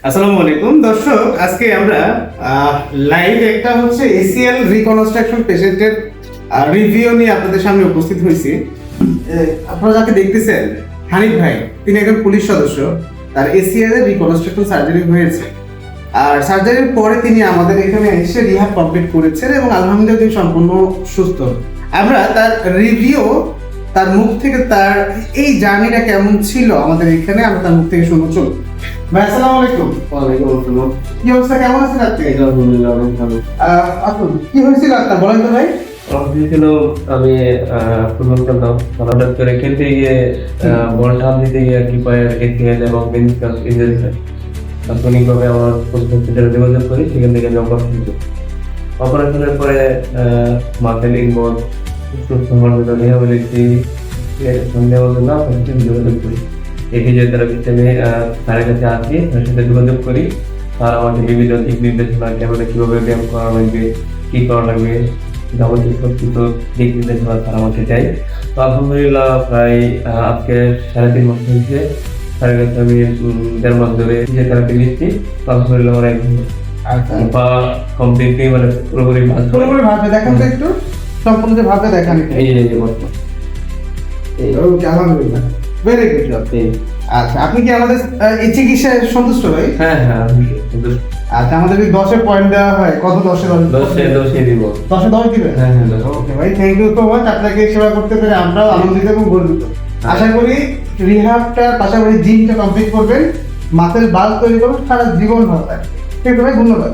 আসসালামু আলাইকুম দর্শক, আজকে আমরা লাইভ একটা হচ্ছে এসিএল রিকনস্ট্রাকশন পেশেন্টের রিভিউ নিয়ে আপনাদের সামনে উপস্থিত হয়েছি। আপনারা যাকে দেখতেছেন হানিফ ভাই, তিনি একজন পুলিশ সদস্য। তার এসিএল এর রিকনস্ট্রাকশন সার্জারি হয়েছে, আর সার্জারির পরে তিনি আমাদের এখানে এসে রিহাব কমপ্লিট করেছেন এবং আলহামদুলিল্লাহ তিনি সম্পূর্ণ সুস্থ। আমরা তার রিভিউ, তার মুখ থেকে তার এই জার্নিটা কেমন ছিল আমাদের এখানে আমরা তার মুখ থেকে শুনবো। চলুন ভাই, আসসালামু আলাইকুম। ওয়ালাইকুম আসসালাম। কি অবস্থা, কেমন আছেন আপনি? আলহামদুলিল্লাহ অনেক ভালো। আসুন, কি হয়েছিল আপনার বলেন তো ভাই। হয়েছিল আমি ফুটবল খেলতাম, হঠাৎ করে খেলতে গিয়ে বলটা হাত দিতে গিয়ে কিপারের এটিএল এবং মেনিসকাস ইনজুরি হয়। তাৎক্ষণিকভাবে আমার হসপিটালে যোগাযোগ করি, সেখান থেকে আমি অপারেশন করি। অপারেশনের পরে মাসেল ইনভলভ সুস্থ হওয়ার জন্য রিহ্যাবিলিটি নেওয়ার জন্য আপনার সাথে যোগাযোগ করি। এই ফিজিওথেরাপিস্ট আমি স্যারের কাছে আসি, তার সাথে যোগাযোগ করি। তার আমাকে বিভিন্ন দিক নির্দেশনা, ক্যামেরা কীভাবে ব্যায়াম করা লাগবে, কী করা লাগবে, যাবতীয় সব কিছু দিক নির্দেশনা তারা আমাকে দেয়। তো আলহামদুলিল্লাহ প্রায় আজকে 3.5 মাস হয়েছে স্যারের কাছে আমি 1.5 মাস ধরে ফিজিওথেরাপি নিচ্ছি। তো আলহামদুলিল্লাহ আমার একদম পা কমপ্লিটলি মানে পুরোপুরি ভাবে দেখেন তো একটু, সম্পূর্ণ যে ভাবে দেখান। এই যে বর্তমান ওকে, আলহামদুলিল্লাহ, ভেরি গুড। আচ্ছা, আপনি কি আমাদের এই চিকিৎসায় সন্তুষ্ট ভাই? হ্যাঁ হ্যাঁ সন্তুষ্ট। আচ্ছা, আমাদের যদি 10-এ পয়েন্ট দেওয়া হয়, কত 10-এ 10 দিব। 10-এ 10 দিবেন? হ্যাঁ হ্যাঁ 10। ওকে ভাই, থ্যাংক ইউ সো মাচ। আপনাকে সেবা করতে পেরে আমরাও আনন্দিত এবং গর্বিত। আশা করি রিহাবটা পাশাপাশি জিমটা কমপ্লিট করবেন, মাসেল বাল্ক তৈরি করবেন, সারা জীবন ভালো থাকবে। ঠিক আছে ভাই, ধন্যবাদ।